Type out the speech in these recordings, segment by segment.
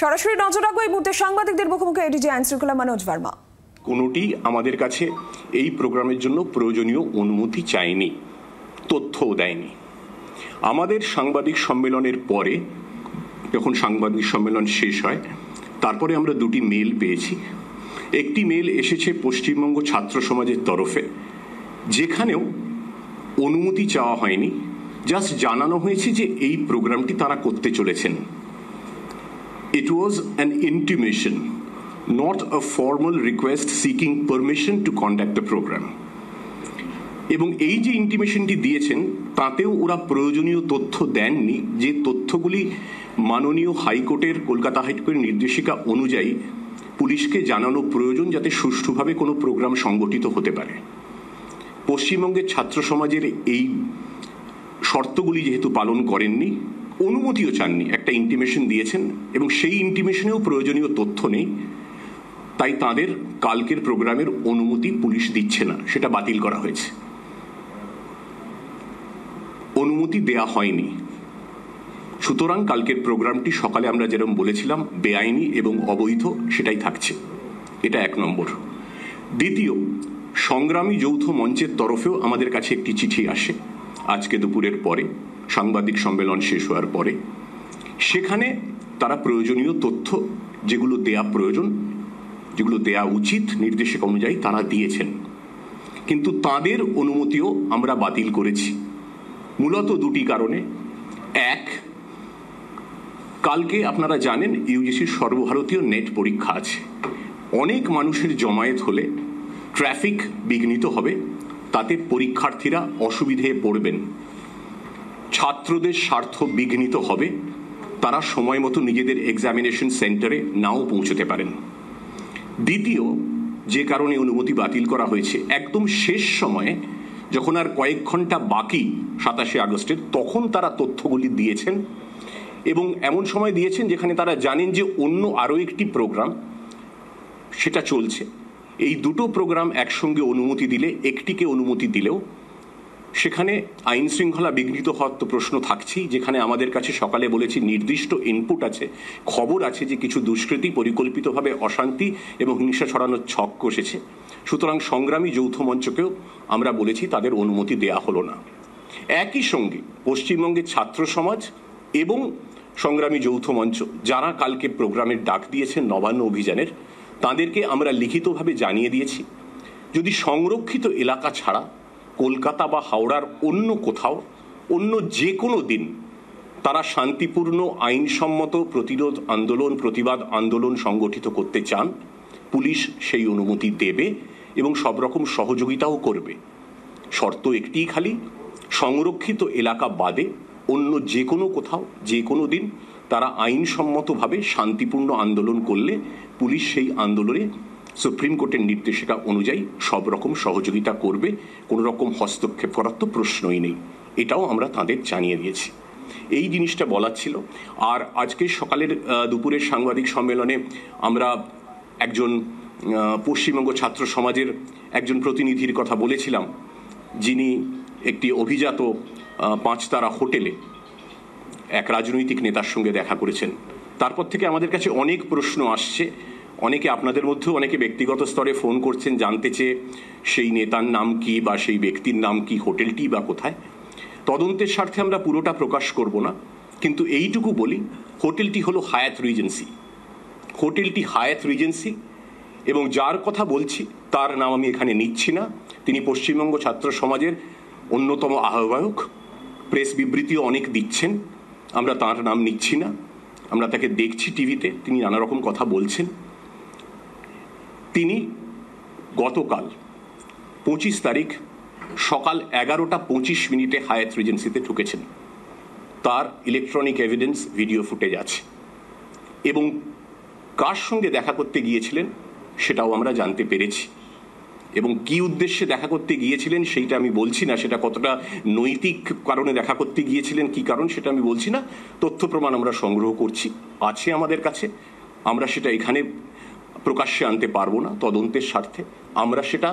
সরাসরি নজর রাখবো এই মুহূর্তে সাংবাদিকদের মুখোমুখি এডিজি আইন শৃঙ্খলা মনোজ ভার্মা। কোনোটি আমাদের কাছে এই প্রোগ্রামের জন্য প্রয়োজনীয় অনুমতি চায়নি, তথ্যও দেয়নি। আমাদের সাংবাদিক সম্মেলনের পরে যখন সাংবাদিক সম্মেলন শেষ হয় তারপরে আমরা দুটি মেল পেয়েছি। একটি মেল এসেছে পশ্চিমবঙ্গ ছাত্র সমাজের তরফে, যেখানেও অনুমতি চাওয়া হয়নি, জাস্ট জানানো হয়েছে যে এই প্রোগ্রামটি তারা করতে চলেছেন। It was an intimation, not a formal request seeking permission to conduct the program. এবং এই যে ইন্টিমেশনটি দিয়েছেন তাতেও ওরা প্রয়োজনীয় তথ্য দেননি, যে তথ্যগুলি মাননীয় হাইকোর্টের কলকাতা হাইকোর্টের নির্দেশিকা অনুযায়ী পুলিশকে জানানো প্রয়োজন যাতে সুষ্ঠুভাবে কোনো প্রোগ্রাম সংগঠিত হতে পারে। পশ্চিমবঙ্গের ছাত্র সমাজের এই শর্তগুলি যেহেতু পালন করেননি, অনুমতিও চাননি, একটা ইন্টিমেশন দিয়েছেন এবং সেই ইন্টিমেশনেও প্রয়োজনীয় তথ্য নেই, তাই তাদের কালকের প্রোগ্রামের অনুমতি পুলিশ দিচ্ছে না, সেটা বাতিল করা হয়েছে। অনুমতি দেয়া হয়নি, সুতরাং কালকের প্রোগ্রামটি সকালে আমরা যেরকম বলেছিলাম বেআইনি এবং অবৈধ সেটাই থাকছে। এটা এক নম্বর। দ্বিতীয়, সংগ্রামী যৌথ মঞ্চের তরফেও আমাদের কাছে একটি চিঠি আসে আজকে দুপুরের পরে, সাংবাদিক সম্মেলন শেষ হওয়ার পরে। সেখানে তারা প্রয়োজনীয় তথ্য যেগুলো দেয়া প্রয়োজন, যেগুলো দেয়া উচিত নির্দেশিকা অনুযায়ী তারা দিয়েছেন, কিন্তু তাদের অনুমতিও আমরা বাতিল করেছি মূলত দুটি কারণে। এক, কালকে আপনারা জানেন ইউজিসির সর্বভারতীয় নেট পরীক্ষা আছে। অনেক মানুষের জমায়েত হলে ট্রাফিক বিঘ্নিত হবে, তাতে পরীক্ষার্থীরা অসুবিধে পড়বেন, ছাত্রদের স্বার্থ বিঘ্নিত হবে, তারা সময় মতো নিজেদের এক্সামিনেশন সেন্টারে নাও পৌঁছতে পারেন। দ্বিতীয় যে কারণে অনুমতি বাতিল করা হয়েছে, একদম শেষ সময়ে যখন আর কয়েক ঘন্টা বাকি 27শে আগস্টের, তখন তারা তথ্যগুলি দিয়েছেন এবং এমন সময় দিয়েছেন যেখানে তারা জানেন যে অন্য আরও একটি প্রোগ্রাম সেটা চলছে। এই দুটো প্রোগ্রাম একসঙ্গে অনুমতি দিলে, একটিকে অনুমতি দিলেও সেখানে আইন শৃঙ্খলা বিঘ্নিত হওয়ার তো প্রশ্ন থাকছেই, যেখানে আমাদের কাছে সকালে বলেছি নির্দিষ্ট ইনপুট আছে, খবর আছে যে কিছু দুষ্কৃতী পরিকল্পিতভাবে অশান্তি এবং হিংসা ছড়ানোর ছক কষেছে। সুতরাং সংগ্রামী যৌথ মঞ্চকেও আমরা বলেছি তাদের অনুমতি দেয়া হলো না। একই সঙ্গে পশ্চিমবঙ্গের ছাত্র সমাজ এবং সংগ্রামী যৌথ মঞ্চ যারা কালকে প্রোগ্রামের ডাক দিয়েছেন নবান্ন অভিযানের, তাদেরকে আমরা লিখিতভাবে জানিয়ে দিয়েছি যদি সংরক্ষিত এলাকা ছাড়া কলকাতা বা হাওড়ার অন্য কোথাও অন্য যে কোনো দিন তারা শান্তিপূর্ণ আইনসম্মত প্রতিরোধ আন্দোলন, প্রতিবাদ আন্দোলন সংগঠিত করতে চান, পুলিশ সেই অনুমতি দেবে এবং সব রকম সহযোগিতাও করবে। শর্ত একটিই খালি, সংরক্ষিত এলাকা বাদে অন্য যে কোনো কোথাও যে কোনো দিন তারা আইনসম্মতভাবে শান্তিপূর্ণ আন্দোলন করলে পুলিশ সেই আন্দোলনে সুপ্রিম কোর্টের নির্দেশিকা অনুযায়ী সব রকম সহযোগিতা করবে, কোনো রকম হস্তক্ষেপ করার তো প্রশ্নই নেই। এটাও আমরা তাদের জানিয়ে দিয়েছি। এই জিনিসটা বলার ছিল। আর আজকে সকালের দুপুরের সাংবাদিক সম্মেলনে আমরা একজন পশ্চিমবঙ্গ ছাত্র সমাজের একজন প্রতিনিধির কথা বলেছিলাম, যিনি একটি অভিজাত 5 তারা হোটেলে এক রাজনৈতিক নেতার সঙ্গে দেখা করেছেন। তারপর থেকে আমাদের কাছে অনেক প্রশ্ন আসছে, অনেকে আপনাদের মধ্যেও অনেকে ব্যক্তিগত স্তরে ফোন করছেন জানতে চেয়ে সেই নেতার নাম কি বা সেই ব্যক্তির নাম কি, হোটেলটি বা কোথায়। তদন্তের স্বার্থে আমরা পুরোটা প্রকাশ করব না, কিন্তু এইটুকু বলি হোটেলটি হলো হায়াত রিজেন্সি। হোটেলটি হায়াত রিজেন্সি এবং যার কথা বলছি তার নাম আমি এখানে নিচ্ছি না। তিনি পশ্চিমবঙ্গ ছাত্র সমাজের অন্যতম আহ্বায়ক, প্রেস বিবৃতিও অনেক দিচ্ছেন, আমরা তার নাম নিচ্ছি না। আমরা তাকে দেখছি টিভিতে, তিনি নানা রকম কথা বলছেন। তিনি গতকাল 25 তারিখ সকাল 11:25 হায়াত রিজেন্সিতে ঢুকেছেন। তার ইলেকট্রনিক এভিডেন্স ভিডিও ফুটেজ আছে এবং কার সঙ্গে দেখা করতে গিয়েছিলেন সেটাও আমরা জানতে পেরেছি। এবং কি উদ্দেশ্যে দেখা করতে গিয়েছিলেন সেইটা আমি বলছি না, সেটা কতটা নৈতিক কারণে দেখা করতে গিয়েছিলেন, কি কারণ সেটা আমি বলছি না। তথ্য প্রমাণ আমরা সংগ্রহ করছি, আছে আমাদের কাছে, আমরা সেটা এখানে প্রকাশ্যে আনতে পারবো না তদন্তের স্বার্থে। আমরা সেটা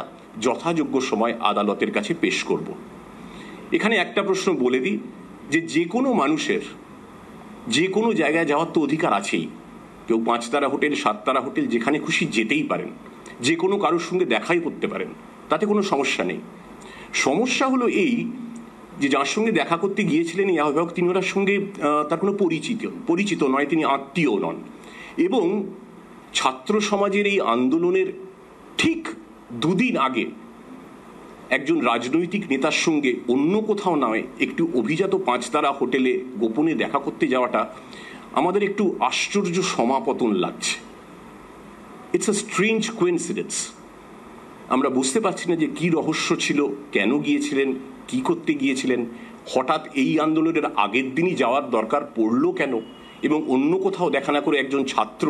যথাযোগ্য সময় আদালতের কাছে পেশ করব। এখানে একটা প্রশ্ন বলে দিই যে যে কোনো মানুষের যে কোনো জায়গায় যাওয়ার তো অধিকার আছেই, কেউ 5 তারা হোটেল, 7 তারা হোটেল, যেখানে খুশি যেতেই পারেন, যে কোনো কারোর সঙ্গে দেখাই করতে পারেন, তাতে কোনো সমস্যা নেই। সমস্যা হলো এই যে যার সঙ্গে দেখা করতে গিয়েছিলেন এই আহ্বায়ক, তিনি ওনার সঙ্গে তার কোনো পরিচিত নয়, তিনি আত্মীয় নন। এবং ছাত্র সমাজের এই আন্দোলনের ঠিক 2 দিন আগে একজন রাজনৈতিক নেতার সঙ্গে অন্য কোথাও নয় একটু অভিজাত 5 তারা হোটেলে গোপনে দেখা করতে যাওয়াটা আমাদের একটু আশ্চর্য সমাপতন লাগছে। It's a strange coincidence. আমরা বুঝতে পারছি না যে কি রহস্য ছিল, কেন গিয়েছিলেন, কি করতে গিয়েছিলেন, হঠাৎ এই আন্দোলনের আগের দিনই যাওয়ার দরকার পড়লো কেন, এবং অন্য কোথাও দেখা না করে একজন ছাত্র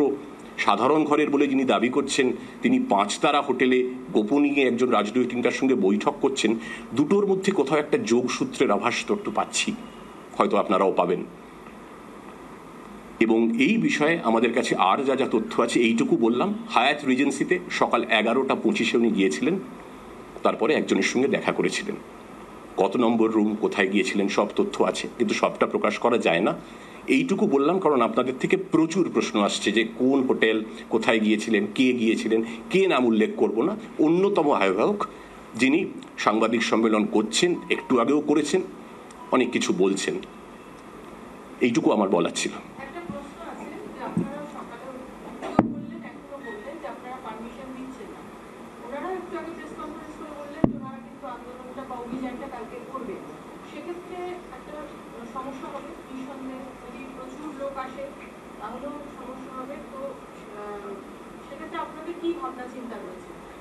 সাধারণ ঘরের বলে যিনি দাবি করছেন তিনি 5 তারা হোটেলে গোপনীয় একজন রাজনৈতিক নেতার সঙ্গে বৈঠক করছেন। দুটোর মধ্যে কোথাও একটা যোগসূত্রের আভাস তো একটু পাচ্ছি, হয়তো আপনারাও পাবেন। এবং এই বিষয়ে আমাদের কাছে আর যা যা তথ্য আছে এইটুকু বললাম। হায়াত রিজেন্সিতে সকাল 11:25 উনি গিয়েছিলেন, তারপরে একজনের সঙ্গে দেখা করেছিলেন। কত নম্বর রুম, কোথায় গিয়েছিলেন, সব তথ্য আছে, কিন্তু সবটা প্রকাশ করা যায় না। এইটুকু বললাম কারণ আপনাদের থেকে প্রচুর প্রশ্ন আসছে যে কোন হোটেল, কোথায় গিয়েছিলেন, কে নাম উল্লেখ করব না, অন্যতম আহ্বায়ক যিনি সাংবাদিক সম্মেলন করছেন, একটু আগেও করেছেন, অনেক কিছু বলছেন। এইটুকু আমার বলার ছিল।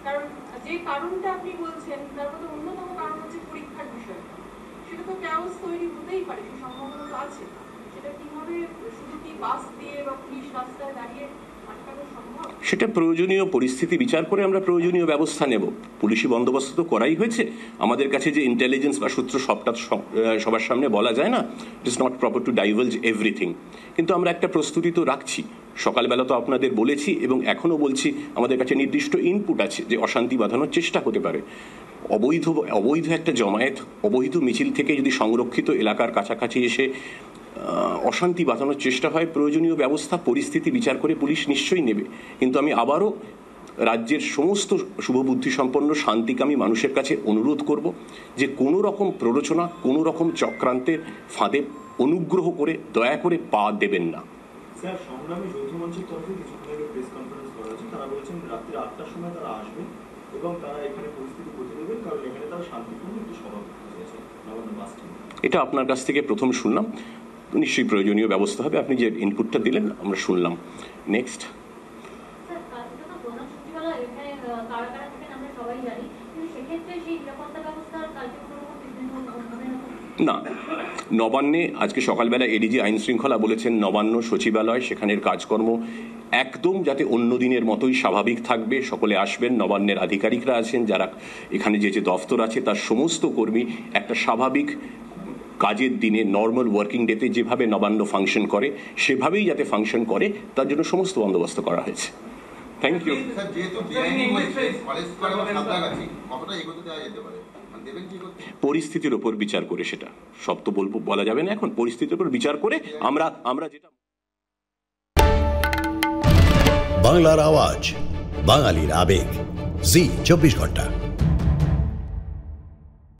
কারণ যে কারণটা আপনি বলছেন তার মধ্যে অন্যতম কারণ হচ্ছে পরীক্ষার বিষয়, সেটা তো ক্যাওস তৈরি হতেই পারে, সেই সম্ভাবনা তো আছে। সেটা কিভাবে, শুধু কি বাস দিয়ে বা পুলিশ রাস্তায় দাঁড়িয়ে আটকানো সম্ভব? সেটা প্রয়োজনীয় পরিস্থিতি বিচার করে আমরা প্রয়োজনীয় ব্যবস্থা নেব। পুলিশি বন্দোবস্ত তো করাই হয়েছে। আমাদের কাছে যে ইন্টেলিজেন্স বা সূত্র সবটা সবার সামনে বলা যায় না, it is not proper to divulge everything, কিন্তু আমরা একটা প্রস্তুতি তো রাখছি। সকালবেলা তো আপনাদের বলেছি এবং এখনও বলছি, আমাদের কাছে নির্দিষ্ট ইনপুট আছে যে অশান্তি বাঁধানোর চেষ্টা হতে পারে। অবৈধ একটা জমায়েত, অবৈধ মিছিল থেকে যদি সংরক্ষিত এলাকার কাছাকাছি এসে অশান্তি বাঁধানোর চেষ্টা হয়, প্রয়োজনীয় ব্যবস্থা পরিস্থিতি বিচার করে পুলিশ নিশ্চয়ই নেবে। কিন্তু আমি আবারও রাজ্যের সমস্ত শুভবুদ্ধি সম্পন্ন শান্তিকামী মানুষের কাছে অনুরোধ করব যে কোনো রকম প্ররোচনা, কোনো রকম চক্রান্তের ফাঁদে অনুগ্রহ করে দয়া করে পা দেবেন না। স্যার, সংগ্রামী যৌথ মঞ্চের তরফে কিছুক্ষণ আগে প্রেস কনফারেন্স করা হয়েছে, তারা বলেছেন রাত্রি 8টার সময় তারা আসবেন এবং তারা এখানে পরিস্থিতি বুঝে নেবেন, কারণ এখানে তারা শান্তিপূর্ণ একটি সভা করতে চেয়েছে নবান্ন বাস স্ট্যান্ডে। এটা আপনার কাছ থেকে প্রথম শুনলাম, নিশ্চয়ই প্রয়োজনীয় ব্যবস্থা হবে। আপনি যে ইনপুটটা দিলেন আমরা শুনলাম। নেক্সট, না, নবান্নে আজকে সকালবেলা এডিজি আইন শৃঙ্খলা বলেছেন নবান্ন সচিবালয় সেখানের কাজকর্ম একদম যাতে অন্য দিনের মতোই স্বাভাবিক থাকবে, সকলে আসবেন। নবান্নের আধিকারিকরা আছেন, যারা এখানে যে দফতর আছে তার সমস্ত কর্মী একটা স্বাভাবিক কাজের দিনে, নর্মাল ওয়ার্কিং ডেতে যেভাবে নবান্ন ফাংশন করে সেভাবেই যাতে ফাংশন করে তার জন্য সমস্ত বন্দোবস্ত করা হয়েছে। Thank you. পরিস্থিতির উপর বিচার করে, সেটা সব তো বলা যাবে না এখন, পরিস্থিতির উপর বিচার করে আমরা যেটা। বাংলার আওয়াজ, বাঙালির আবেগ, জি 24 ঘন্টা।